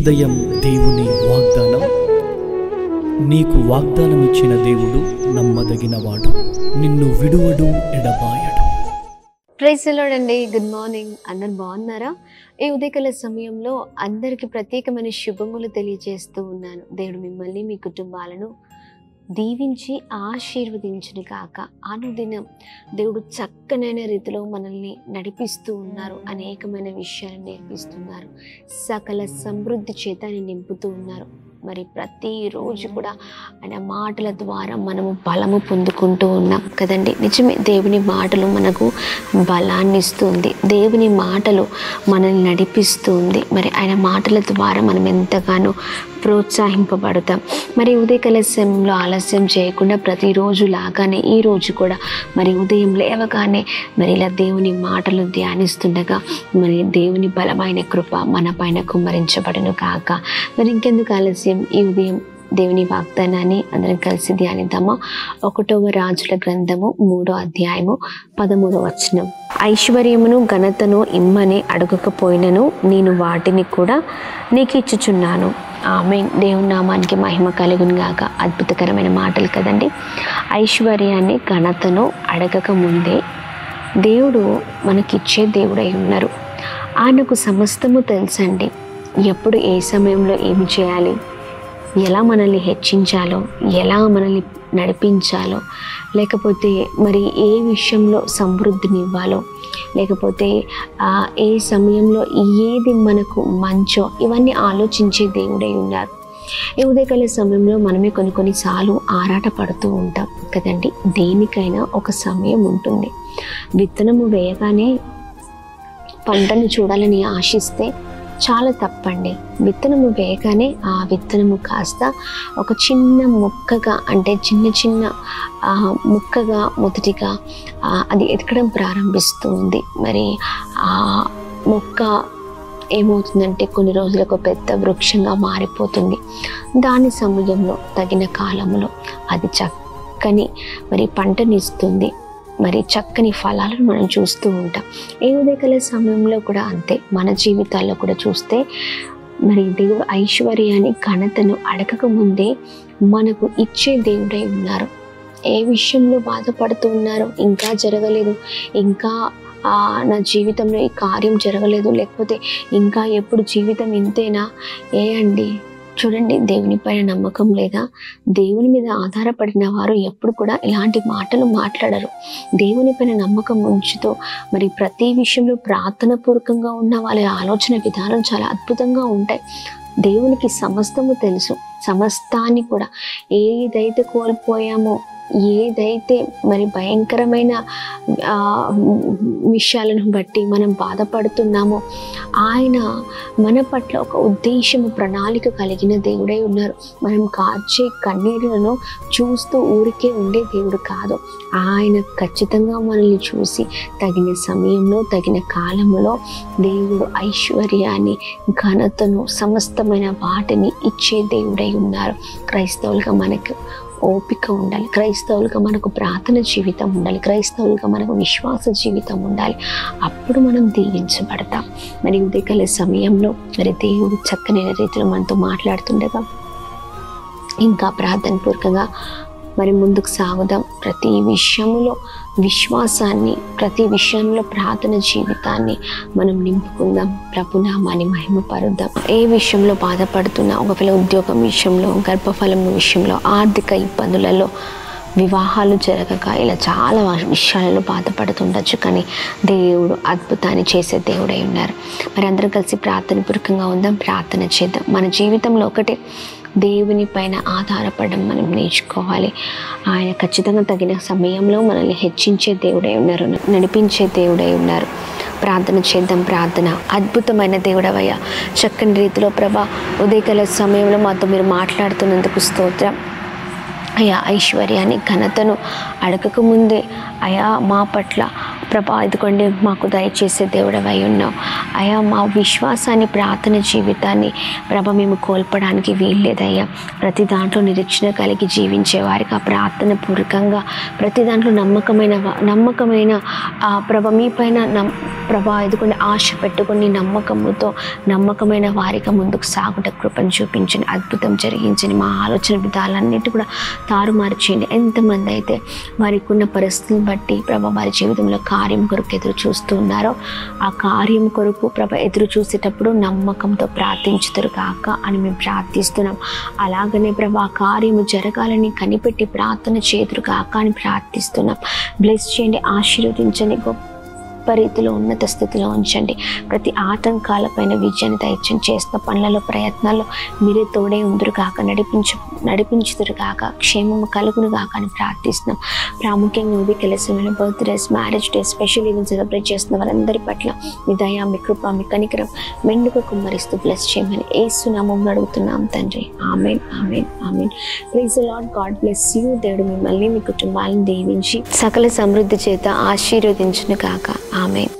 ఉదయం దేవుని వాగ్దానం. నీకు వాగ్దానం ఇచ్చిన దేవుడు నమ్మదగినవాడు, నిన్ను విడువడు, ఎడబాయడు. ప్రైజ్ ది లార్డ్ అండి. Good morning. అందరు బాగున్నారా? ఈ ఉదయకాల సమయంలో అందరికీ ప్రత్యేకమైన శుభములు తెలియజేస్తూ ఉన్నాను. దేవుడు మిమ్మల్ని, మీ కుటుంబాలను దీవించి ఆశీర్వదించును కాక. అనుదినం దేవుడు చక్కనైన రీతిలో మనల్ని నడిపిస్తూ ఉన్నారు. అనేకమైన విషయాలు నేర్పిస్తున్నారు. సకల సమృద్ధి చేత నింపుతూ ఉన్నారు. మరి ప్రతిరోజు కూడా ఆయన మాటల ద్వారా మనము బలము పొందుకుంటూ ఉన్నాం కదండి. నిజమే, దేవుని మాటలు మనకు బలాన్ని ఇస్తుంది. దేవుని మాటలు మనల్ని నడిపిస్తుంది. మరి ఆయన మాటల ద్వారా మనం ఎంతగానో ప్రోత్సహింపబడతాం. మరి ఉదయకాల సమయంలో ఆలస్యం చేయకుండా ప్రతిరోజు లాగానే ఈరోజు కూడా మరి ఉదయం లేవగానే మరి ఇలా దేవుని మాటలు ధ్యానిస్తుండగా మరి దేవుని బలమైన కృప మన పైన కుమ్మరించబడును కాక. మరి ఇంకెందుకు ఆలస్యం, ఈ ఉదయం దేవుని వాగ్దానాన్ని అందరం కలిసి ధ్యానిద్దామా? 1వ రాజుల గ్రంథము 3వ అధ్యాయము 13వ వచనం. ఐశ్వర్యమును ఘనతను ఇమ్మని అడగకపోయినను నేను వాటిని కూడా నీకు ఇచ్చుచున్నాను. ఆమేన్. దేవుని నామానికి మహిమ కలుగును గాక. అద్భుతకరమైన మాటలు కదండి. ఐశ్వర్యాన్ని ఘనతను అడగక ముందే దేవుడు మనకిచ్చే దేవుడై ఉన్నారు. ఆయనకు సమస్తము తెలుసండి. ఎప్పుడు ఏ సమయంలో ఏమి చేయాలి, ఎలా మనల్ని హెచ్చించాలో, ఎలా మనల్ని నడిపించాలో, లేకపోతే మరి ఏ విషయంలో సమృద్ధిని ఇవ్వాలో, లేకపోతే ఏ సమయంలో ఏది మనకు మంచో, ఇవన్నీ ఆలోచించే దేవుడై ఉన్నారు. ఈ ఉదయకాల సమయంలో మనమే కొన్నిసార్లు ఆరాట పడుతూ ఉంటాం కదండి. దేనికైనా ఒక సమయం ఉంటుంది. విత్తనము వేయగానే పంటను చూడాలని ఆశిస్తే చాలా తప్పండి. విత్తనము వేయగానే ఆ విత్తనము కాస్త ఒక చిన్న మొక్కగా, అంటే చిన్న ముక్కగా మొదటిగా అది ఎదగడం ప్రారంభిస్తుంది. మరి ఆ మొక్క ఏమవుతుందంటే కొన్ని రోజులకు పెద్ద వృక్షంగా మారిపోతుంది. దాని సమయంలో తగిన కాలంలో అది చక్కని మరి పంటనిస్తుంది. మరి చక్కని ఫలాలను మనం చూస్తూ ఉంటాం. ఏ ఉదయకాల సమయంలో కూడా అంతే. మన జీవితాల్లో కూడా చూస్తే మరి దేవుడు ఐశ్వర్యాన్ని ఘనతను అడగక ముందే మనకు ఇచ్చే దేవుడై ఉన్నారు. ఏ విషయంలో బాధపడుతూ ఉన్నారు, ఇంకా జరగలేదు, ఇంకా నా జీవితంలో ఈ కార్యం జరగలేదు, లేకపోతే ఇంకా ఎప్పుడు జీవితం ఇంతేనా? అండి చూడండి, దేవుని పైన నమ్మకం లేదా? దేవుని మీద ఆధారపడిన వారు ఎప్పుడు కూడా ఇలాంటి మాటలు మాట్లాడరు. దేవుని పైన నమ్మకం ఉంచుతూ మరి ప్రతి విషయంలో ప్రార్థన పూర్వకంగా ఉన్న వాళ్ళ ఆలోచన విధానం చాలా అద్భుతంగా ఉంటాయి. దేవునికి సమస్తము తెలుసు. సమస్తాన్ని కూడా ఏదైతే కోల్పోయామో, ఏదైతే మరి భయంకరమైన విషయాలను బట్టి మనం బాధపడుతున్నామో, ఆయన మన పట్ల ఒక ఉద్దేశము, ప్రణాళిక కలిగిన దేవుడై ఉన్నారు. మనం కార్చే కన్నీరులను చూస్తూ ఊరికే ఉండే దేవుడు కాదు. ఆయన ఖచ్చితంగా మనల్ని చూసి తగిన సమయంలో, తగిన కాలంలో దేవుడు ఐశ్వర్యాన్ని, ఘనతను, సమస్తమైన వాటిని ఇచ్చే దేవుడై ఉన్నారు. క్రైస్తవులుగా మనకు ఓపిక ఉండాలి. క్రైస్తవులుగా మనకు ప్రార్థన జీవితం ఉండాలి. క్రైస్తవులుగా మనకు విశ్వాస జీవితం ఉండాలి. అప్పుడు మనం దీవించబడతాం. మరి ఉదయకాల సమయంలో మరి దేవుడు చక్కని రీతిలో మనతో మాట్లాడుతుండగా ఇంకా ప్రార్థన పూర్వకంగా మరి ముందుకు సాగుదాం. ప్రతి విషయంలో విశ్వాసాన్ని, ప్రతి విషయంలో ప్రార్థన జీవితాన్ని మనం నింపుకుందాం. ప్రభునామాన్ని మహిమపరుద్దాం. ఏ విషయంలో బాధపడుతున్నా, ఒకవేళ ఉద్యోగం విషయంలో, గర్భఫలం విషయంలో, ఆర్థిక ఇబ్బందులలో, వివాహాలు జరగక, ఇలా చాలా విషయాలలో బాధపడుతుండొచ్చు. కానీ దేవుడు అద్భుతాన్ని చేసే దేవుడై ఉన్నారు. మరి అందరం కలిసి ప్రార్థన పూర్వకంగా ఉందాం. ప్రార్థన చేద్దాం. మన జీవితంలో ఒకటే, దేవుని పైన ఆధారపడడం మనం నేర్చుకోవాలి. ఆయన ఖచ్చితంగా తగిన సమయంలో మనల్ని హెచ్చించే దేవుడై ఉన్నారు, నడిపించే దేవుడై ఉన్నారు. ప్రార్థన చేద్దాం. ప్రార్థన. అద్భుతమైన దేవుడవయ్యా, చక్కని రీతిలో ప్రభా ఉదయకాల సమయంలో మాతో మీరు మాట్లాడుతున్నందుకు స్తోత్రం అయ్యా. ఐశ్వర్యాన్ని, ఘనతను అడగకముందే అయా మా పట్ల ప్రభా ఇదిగోండి మాకు దయచేసే దేవుడవై ఉన్నావు అయ్యా. మా విశ్వాసాన్ని, ప్రార్థన జీవితాన్ని ప్రభ మేము కోల్పడానికి వీల్లేదయ్యా. ప్రతి దాంట్లో నిరీక్షణ కలిగి జీవించే వారికి ఆ ప్రార్థన పూర్వకంగా ప్రతి దాంట్లో నమ్మకమైన ప్రభ మీ పైన ప్రభా ఇదిగోండి ఆశ పెట్టుకుని నమ్మకమైన వారిగా ముందుకు సాగుట కృపను చూపించండి, అద్భుతం జరిగించండి. మా ఆలోచన విధాలన్నిటి కూడా తారుమారు చేయండి. ఎంతమంది అయితే వారికి ఉన్న పరిస్థితులను బట్టి ప్రభ వారి జీవితంలో కార్యం కొరకు ఎదురు చూస్తూ ఉన్నారో ఆ కార్యం కొరకు ప్రభ ఎదురు చూసేటప్పుడు నమ్మకంతో ప్రార్థించుతారు కాక అని మేము ప్రార్థిస్తున్నాం. అలాగనే ప్రభ ఆ కార్యము జరగాలని కనిపెట్టి ప్రార్థన చేతురు కాక అని ప్రార్థిస్తున్నాం. బ్లెస్ చేయండి, ఆశీర్వదించండి, గొప్ప రీతిలో ఉన్నత స్థితిలో ఉంచండి. ప్రతి ఆటంకాలపైన విజయాన్ని దయచండి. చేస్తున్న పనులలో, ప్రయత్నాల్లో మీరే తోడే ఉందరు కాక నడిపించుదురు కాక క్షేమము కలుగును కాక అని ప్రార్థిస్తున్నాం. ప్రాముఖ్యంగా ఉదయకాల సమయంలో birthdays, marriage day, special events celebrate చేస్తున్న వారందరి పట్ల మీ దయ, మీ కృప, మీ కనికరం మెండుగా కుమ్మరిస్తూ బ్లెస్ చేయమని యేసు నామములో అడుగుతున్నాం తండ్రి. Amen, amen, amen. Praise the lord. God bless you. దేవుడు మిమ్మల్ని, మీ కుటుంబాలను దీవించి సకల సమృద్ధి చేత ఆశీర్వదించును కాక. ఆమేన్.